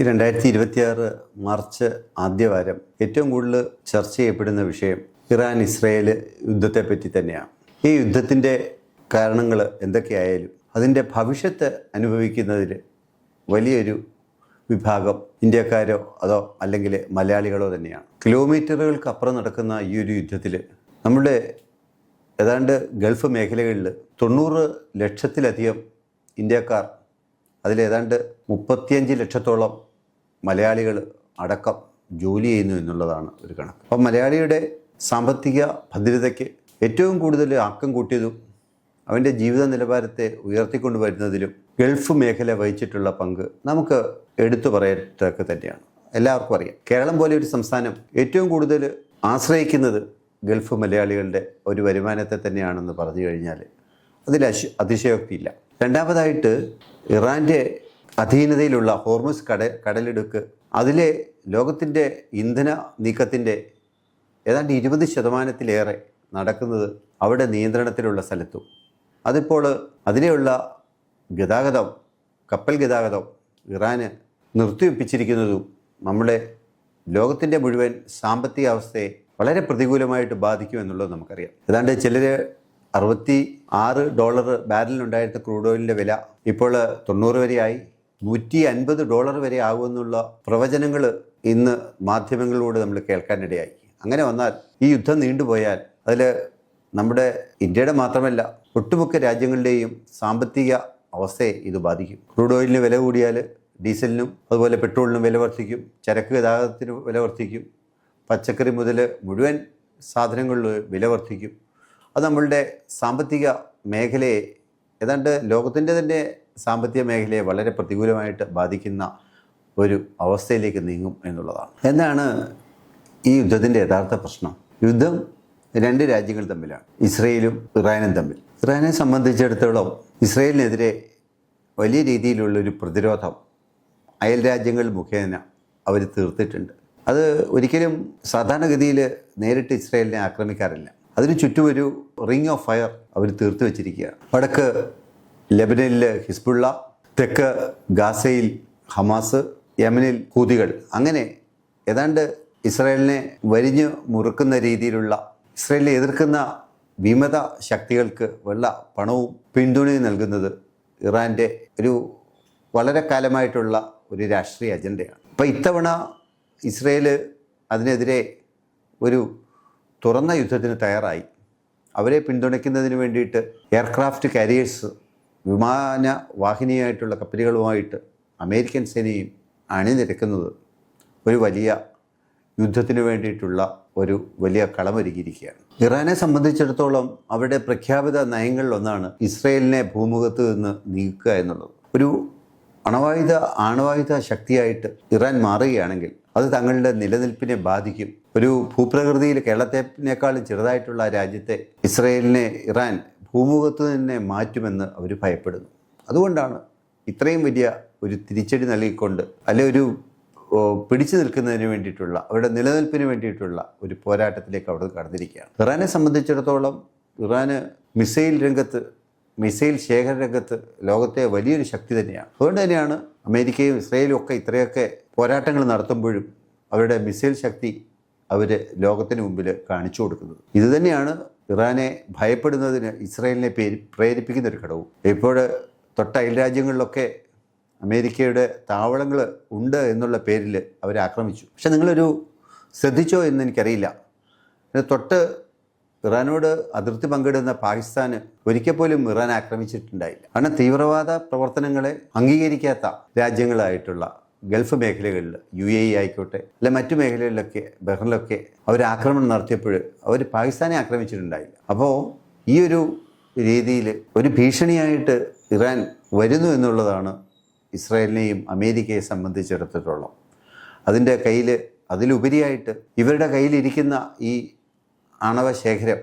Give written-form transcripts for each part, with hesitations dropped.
ഈ 2026 മാർച്ച് ആദ്യവാരം ഏറ്റവും കൂടുതൽ ചർച്ച ചെയ്യപ്പെടുന്ന വിഷയം ഇറാൻ ഇസ്രയേൽ യുദ്ധത്തെപ്പറ്റി തന്നെയാണ്. ഈ യുദ്ധത്തിൻ്റെ കാരണങ്ങൾ എന്തൊക്കെയായാലും അതിൻ്റെ ഭവിഷ്യത്ത് അനുഭവിക്കുന്നതിൽ വലിയൊരു വിഭാഗം ഇന്ത്യക്കാരോ അതോ അല്ലെങ്കിൽ മലയാളികളോ തന്നെയാണ്. കിലോമീറ്ററുകൾക്ക് അപ്പുറം നടക്കുന്ന ഈ ഒരു യുദ്ധത്തിൽ നമ്മുടെ ഏതാണ്ട് ഗൾഫ് മേഖലകളിൽ 90 ലക്ഷത്തിലധികം ഇന്ത്യക്കാർ, അതിലേതാണ്ട് 35 ലക്ഷത്തോളം മലയാളികൾ അടക്കം ജോലി ചെയ്യുന്നു എന്നുള്ളതാണ് ഒരു കണക്ക്. അപ്പം മലയാളിയുടെ സാമ്പത്തിക ഭദ്രതയ്ക്ക് ഏറ്റവും കൂടുതൽ ആക്കം കൂട്ടിയതും അവൻ്റെ ജീവിത നിലവാരത്തെ ഉയർത്തിക്കൊണ്ടുവരുന്നതിലും ഗൾഫ് മേഖല വഹിച്ചിട്ടുള്ള പങ്ക് നമുക്ക് എടുത്തു പറയത്തക്ക തന്നെയാണ്. എല്ലാവർക്കും അറിയാം, കേരളം പോലെ ഒരു സംസ്ഥാനം ഏറ്റവും കൂടുതൽ ആശ്രയിക്കുന്നത് ഗൾഫ് മലയാളികളുടെ ഒരു വരുമാനത്തെ തന്നെയാണെന്ന് പറഞ്ഞു കഴിഞ്ഞാൽ അതിൽ അതിശയോക്തിയില്ല. രണ്ടാമതായിട്ട് ഇറാൻ്റെ അധീനതയിലുള്ള ഹോർമുസ് കടലിടുക്ക്, അതിലെ ലോകത്തിൻ്റെ ഇന്ധന നീക്കത്തിൻ്റെ ഏതാണ്ട് 20% നടക്കുന്നത് അവിടെ നിയന്ത്രണത്തിലുള്ള സ്ഥലത്തും, അതിപ്പോൾ അതിലെയുള്ള ഗതാഗതം, കപ്പൽ ഗതാഗതം ഇറാന് നിർത്തിവെപ്പിച്ചിരിക്കുന്നതും നമ്മുടെ ലോകത്തിൻ്റെ മുഴുവൻ സാമ്പത്തിക അവസ്ഥയെ വളരെ പ്രതികൂലമായിട്ട് ബാധിക്കുമെന്നുള്ളത് നമുക്കറിയാം. ഏതാണ്ട് ചിലർ $66 ബാരലിനുണ്ടായിരുന്ന ക്രൂഡ് ഓയിലിൻ്റെ വില ഇപ്പോൾ 90 വരെയായി, $150 വരെ ആകുമെന്നുള്ള പ്രവചനങ്ങൾ ഇന്ന് മാധ്യമങ്ങളിലൂടെ നമ്മൾ കേൾക്കാനിടയായി. അങ്ങനെ വന്നാൽ ഈ യുദ്ധം നീണ്ടുപോയാൽ അതിൽ നമ്മുടെ ഇന്ത്യയുടെ മാത്രമല്ല ഒട്ടുമുക്ക രാജ്യങ്ങളുടെയും സാമ്പത്തിക അവസ്ഥയെ ഇത് ബാധിക്കും. ക്രൂഡ് ഓയിലിന് വില കൂടിയാൽ ഡീസലിനും അതുപോലെ പെട്രോളിനും വില വർദ്ധിക്കും, ചരക്ക് ഗതാഗതത്തിന് വില വർദ്ധിക്കും, പച്ചക്കറി മുതൽ മുഴുവൻ സാധനങ്ങളിൽ വില വർദ്ധിക്കും. അത് നമ്മളുടെ സാമ്പത്തിക മേഖലയെ, ഏതാണ്ട് ലോകത്തിൻ്റെ തന്നെ സാമ്പത്തിക മേഖലയെ വളരെ പ്രതികൂലമായിട്ട് ബാധിക്കുന്ന ഒരു അവസ്ഥയിലേക്ക് നീങ്ങും എന്നുള്ളതാണ്. എന്താണ് ഈ യുദ്ധത്തിൻ്റെ യഥാർത്ഥ പ്രശ്നം? യുദ്ധം 2 രാജ്യങ്ങൾ തമ്മിലാണ്, ഇസ്രയേലും ഇറാനും തമ്മിൽ. ഇറാനെ സംബന്ധിച്ചിടത്തോളം ഇസ്രയേലിനെതിരെ വലിയ രീതിയിലുള്ളൊരു പ്രതിരോധം അയൽ രാജ്യങ്ങൾ മുഖേന അവർ തീർത്തിട്ടുണ്ട്. അത് ഒരിക്കലും സാധാരണഗതിയിൽ നേരിട്ട് ഇസ്രയേലിനെ ആക്രമിക്കാറില്ല. അതിന് ചുറ്റും ഒരു റിംഗ് ഓഫ് ഫയർ അവർ തീർത്തു വച്ചിരിക്കുകയാണ്. വടക്ക് ലെബനനിൽ ഹിസ്ബുള്ള, തെക്ക് ഗാസയിൽ ഹമാസ്, യമനിൽ ഹൂതികൾ. അങ്ങനെ ഏതാണ്ട് ഇസ്രയേലിനെ വരിഞ്ഞു മുറുക്കുന്ന രീതിയിലുള്ള, ഇസ്രയേലിനെ എതിർക്കുന്ന വിമത ശക്തികൾക്ക് വെള്ള പണവും പിന്തുണയും നൽകുന്നത് ഇറാൻ്റെ ഒരു വളരെ കാലമായിട്ടുള്ള ഒരു രാഷ്ട്രീയ അജണ്ടയാണ്. അപ്പോൾ ഇത്തവണ ഇസ്രയേൽ അതിനെതിരെ ഒരു തുറന്ന യുദ്ധത്തിന് തയ്യാറായി. അവരെ പിന്തുണയ്ക്കുന്നതിന് വേണ്ടിയിട്ട് എയർക്രാഫ്റ്റ് കാരിയേഴ്സ്, വിമാന വാഹിനിയായിട്ടുള്ള കപ്പലുകളുമായിട്ട് അമേരിക്കൻ സേനയും അണിനിരക്കുന്നത് ഒരു വലിയ യുദ്ധത്തിന് വേണ്ടിയിട്ടുള്ള ഒരു വലിയ കളമൊരുക്കിയിരിക്കുകയാണ്. ഇറാനെ സംബന്ധിച്ചിടത്തോളം അവരുടെ പ്രഖ്യാപിത നയങ്ങളിലൊന്നാണ് ഇസ്രയേലിനെ ഭൂമുഖത്ത് നിന്ന് നീക്കുക എന്നുള്ളത്. ഒരു ആണവായുധ ശക്തിയായിട്ട് ഇറാൻ മാറുകയാണെങ്കിൽ അത് തങ്ങളുടെ നിലനിൽപ്പിനെ ബാധിക്കും. ഒരു ഭൂപ്രകൃതിയിൽ കേരളത്തിനേക്കാളും ചെറുതായിട്ടുള്ള രാജ്യത്തെ ഇസ്രയേലിനെ ഇറാൻ ഭൂമുഖത്ത് തന്നെ മാറ്റുമെന്ന് അവർ ഭയപ്പെടുന്നു. അതുകൊണ്ടാണ് ഇത്രയും വലിയ ഒരു തിരിച്ചടി നൽകിക്കൊണ്ട്, അല്ലെ ഒരു പിടിച്ചു നിൽക്കുന്നതിന് വേണ്ടിയിട്ടുള്ള, അവരുടെ നിലനിൽപ്പിന് വേണ്ടിയിട്ടുള്ള ഒരു പോരാട്ടത്തിലേക്ക് അവിടെ കടന്നിരിക്കുകയാണ്. ഇറാനെ സംബന്ധിച്ചിടത്തോളം ഇറാന് മിസൈൽ ശേഖര രംഗത്ത് ലോകത്തെ വലിയൊരു ശക്തി തന്നെയാണ്. അതുകൊണ്ട് തന്നെയാണ് അമേരിക്കയും ഇസ്രയേലും ഒക്കെ ഇത്രയൊക്കെ പോരാട്ടങ്ങൾ നടത്തുമ്പോഴും അവരുടെ മിസൈൽ ശക്തി അവർ ലോകത്തിന് മുമ്പിൽ കാണിച്ചു കൊടുക്കുന്നത്. ഇതുതന്നെയാണ് ഇറാനെ ഭയപ്പെടുന്നതിന് ഇസ്രയേലിനെ പ്രേരിപ്പിക്കുന്ന ഒരു ഘടകവും. ഇപ്പോൾ തൊട്ട അയൽ രാജ്യങ്ങളിലൊക്കെ അമേരിക്കയുടെ താവളങ്ങൾ ഉണ്ട് എന്നുള്ള പേരിൽ അവരെ ആക്രമിച്ചു. പക്ഷെ നിങ്ങളൊരു ശ്രദ്ധിച്ചോ എന്ന് എനിക്കറിയില്ല, തൊട്ട് ഇറാനോട് അതിർത്തി പങ്കിടുന്ന പാകിസ്ഥാന് ഒരിക്കൽ പോലും ഇറാൻ ആക്രമിച്ചിട്ടുണ്ടായില്ല. കാരണം തീവ്രവാദ പ്രവർത്തനങ്ങളെ അംഗീകരിക്കാത്ത രാജ്യങ്ങളായിട്ടുള്ള ഗൾഫ് മേഖലകളിൽ UAE ആയിക്കോട്ടെ, അല്ലെ മറ്റു മേഖലകളിലൊക്കെ, ബഹ്റിനിലൊക്കെ അവർ ആക്രമണം നടത്തിയപ്പോൾ അവർ പാകിസ്ഥാനെ ആക്രമിച്ചിട്ടുണ്ടായില്ല. അപ്പോൾ ഈ ഒരു രീതിയിൽ ഒരു ഭീഷണിയായിട്ട് ഇറാൻ വരുന്നു എന്നുള്ളതാണ് ഇസ്രായേലിനെയും അമേരിക്കയെ സംബന്ധിച്ചിടത്തോളം. അതിൻ്റെ കയ്യിൽ, അതിലുപരിയായിട്ട് ഇവരുടെ കയ്യിലിരിക്കുന്ന ഈ ആണവ ശേഖരം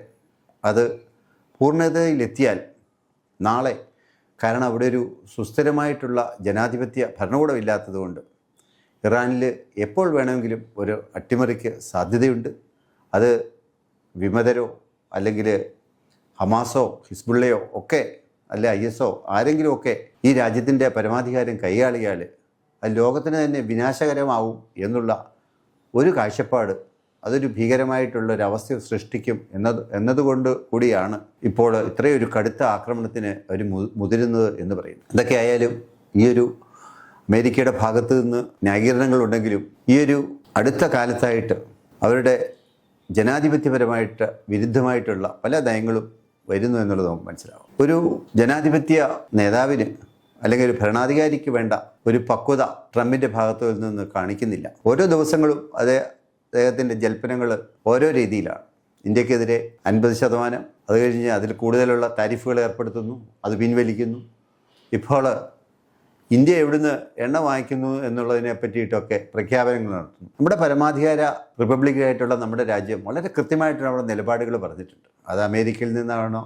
അത് പൂർണ്ണതയിലെത്തിയാൽ നാളെ, കാരണം അവിടെ ഒരു സുസ്ഥിരമായിട്ടുള്ള ജനാധിപത്യ ഭരണകൂടമില്ലാത്തതുകൊണ്ട് ഇറാനിൽ എപ്പോൾ വേണമെങ്കിലും ഒരു അട്ടിമറിക്ക് സാധ്യതയുണ്ട്. അത് വിമതരോ അല്ലെങ്കിൽ ഹമാസോ ഹിസ്ബുള്ളയോ ഒക്കെ, അല്ലെ IS ആരെങ്കിലുമൊക്കെ ഈ രാജ്യത്തിൻ്റെ പരമാധികാരം കൈയാളിയാൽ അത് ലോകത്തിന് തന്നെ വിനാശകരമാവും എന്നുള്ള ഒരു കാഴ്ചപ്പാട് അതൊരു ഭീകരമായിട്ടുള്ളൊരവസ്ഥ സൃഷ്ടിക്കും എന്നതുകൊണ്ട് കൂടിയാണ് ഇപ്പോൾ ഇത്രയൊരു കടുത്ത ആക്രമണത്തിന് അവർ മുതിരുന്നത് എന്ന് പറയുന്നു. എന്തൊക്കെ ആയാലും ഈ ഒരു അമേരിക്കയുടെ ഭാഗത്തു നിന്ന് ന്യായീകരണങ്ങളുണ്ടെങ്കിലും ഈ ഒരു അടുത്ത കാലത്തായിട്ട് അവരുടെ ജനാധിപത്യപരമായിട്ട് വിരുദ്ധമായിട്ടുള്ള പല നയങ്ങളും വരുന്നു എന്നുള്ളത് നമുക്ക് മനസ്സിലാവും. ഒരു ജനാധിപത്യ നേതാവിന് അല്ലെങ്കിൽ ഒരു ഭരണാധികാരിക്ക് വേണ്ട ഒരു പക്വത ട്രംപിൻ്റെ ഭാഗത്തു നിന്ന് കാണിക്കുന്നില്ല. ഓരോ ദിവസങ്ങളും അദ്ദേഹത്തിൻ്റെ ജൽപ്പനങ്ങൾ ഓരോ രീതിയിലാണ്. ഇന്ത്യക്കെതിരെ 50%, അത് കഴിഞ്ഞ് അതിൽ കൂടുതലുള്ള താരിഫുകൾ ഏർപ്പെടുത്തുന്നു, അത് പിൻവലിക്കുന്നു. ഇപ്പോൾ ഇന്ത്യ എവിടുന്ന് എണ്ണ വാങ്ങിക്കുന്നു എന്നുള്ളതിനെ പറ്റിയിട്ടൊക്കെ പ്രഖ്യാപനങ്ങൾ നടത്തുന്നു. നമ്മുടെ പരമാധികാര റിപ്പബ്ലിക്കായിട്ടുള്ള നമ്മുടെ രാജ്യം വളരെ കൃത്യമായിട്ട് നമ്മുടെ നിലപാടുകൾ പറഞ്ഞിട്ടുണ്ട്. അത് അമേരിക്കയിൽ നിന്നാണോ,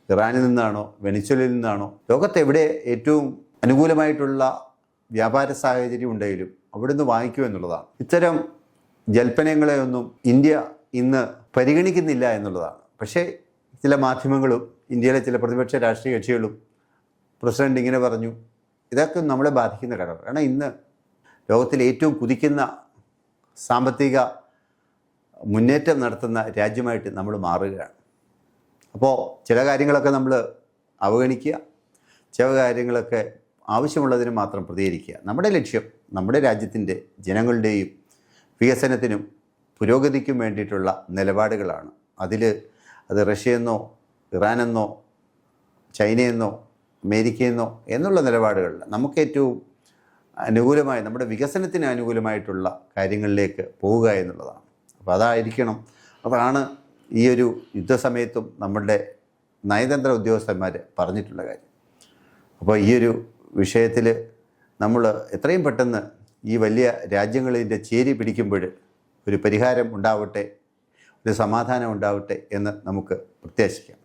ഇറാനിൽ നിന്നാണോ, വെനിസ്വേലയിൽ നിന്നാണോ, ലോകത്തെവിടെ ഏറ്റവും അനുകൂലമായിട്ടുള്ള വ്യാപാര സാഹചര്യം ഉണ്ടെങ്കിലും അവിടുന്ന് വാങ്ങിക്കൂ എന്നുള്ളതാണ്. ഇത്തരം ജൽപ്പനങ്ങളെയൊന്നും ഇന്ത്യ ഇന്ന് പരിഗണിക്കുന്നില്ല എന്നുള്ളതാണ്. പക്ഷേ ചില മാധ്യമങ്ങളും ഇന്ത്യയിലെ ചില പ്രതിപക്ഷ രാഷ്ട്രീയ കക്ഷികളും പ്രസിഡന്റ് ഇങ്ങനെ പറഞ്ഞു, ഇതൊക്കെ നമ്മളെ ബാധിക്കുന്ന ഘടകം. കാരണം ഇന്ന് ലോകത്തിലെ ഏറ്റവും കുതിക്കുന്ന സാമ്പത്തിക മുന്നേറ്റം നടത്തുന്ന രാജ്യമായിട്ട് നമ്മൾ മാറുകയാണ്. അപ്പോൾ ചില കാര്യങ്ങളൊക്കെ നമ്മൾ അവഗണിക്കുക, ചില കാര്യങ്ങളൊക്കെ ആവശ്യമുള്ളതിന് മാത്രം പ്രതികരിക്കുക. നമ്മുടെ ലക്ഷ്യം നമ്മുടെ രാജ്യത്തിൻ്റെ ജനങ്ങളുടെയും വികസനത്തിനും പുരോഗതിക്കും വേണ്ടിയിട്ടുള്ള നിലപാടുകളാണ്. അത് റഷ്യയെന്നോ ഇറാനെന്നോ ചൈനയെന്നോ അമേരിക്കയെന്നോ എന്നുള്ള നിലപാടുകളിൽ നമുക്ക് ഏറ്റവും അനുകൂലമായ നമ്മുടെ വികസനത്തിന് അനുകൂലമായിട്ടുള്ള കാര്യങ്ങളിലേക്ക് പോവുക എന്നുള്ളതാണ്. അപ്പോൾ അതാണ് ഈ ഒരു യുദ്ധസമയത്തും നമ്മളുടെ നയതന്ത്ര ഉദ്യോഗസ്ഥന്മാർ പറഞ്ഞിട്ടുള്ള കാര്യം. അപ്പോൾ ഈ ഒരു വിഷയത്തിൽ നമ്മൾ എത്രയും പെട്ടെന്ന് ഈ വലിയ രാജ്യങ്ങളിൻ്റെ ചേരി പിടിക്കുമ്പോൾ ഒരു പരിഹാരം ഉണ്ടാവട്ടെ, ഒരു സമാധാനം ഉണ്ടാവട്ടെ എന്ന് നമുക്ക് പ്രത്യാശിക്കാം.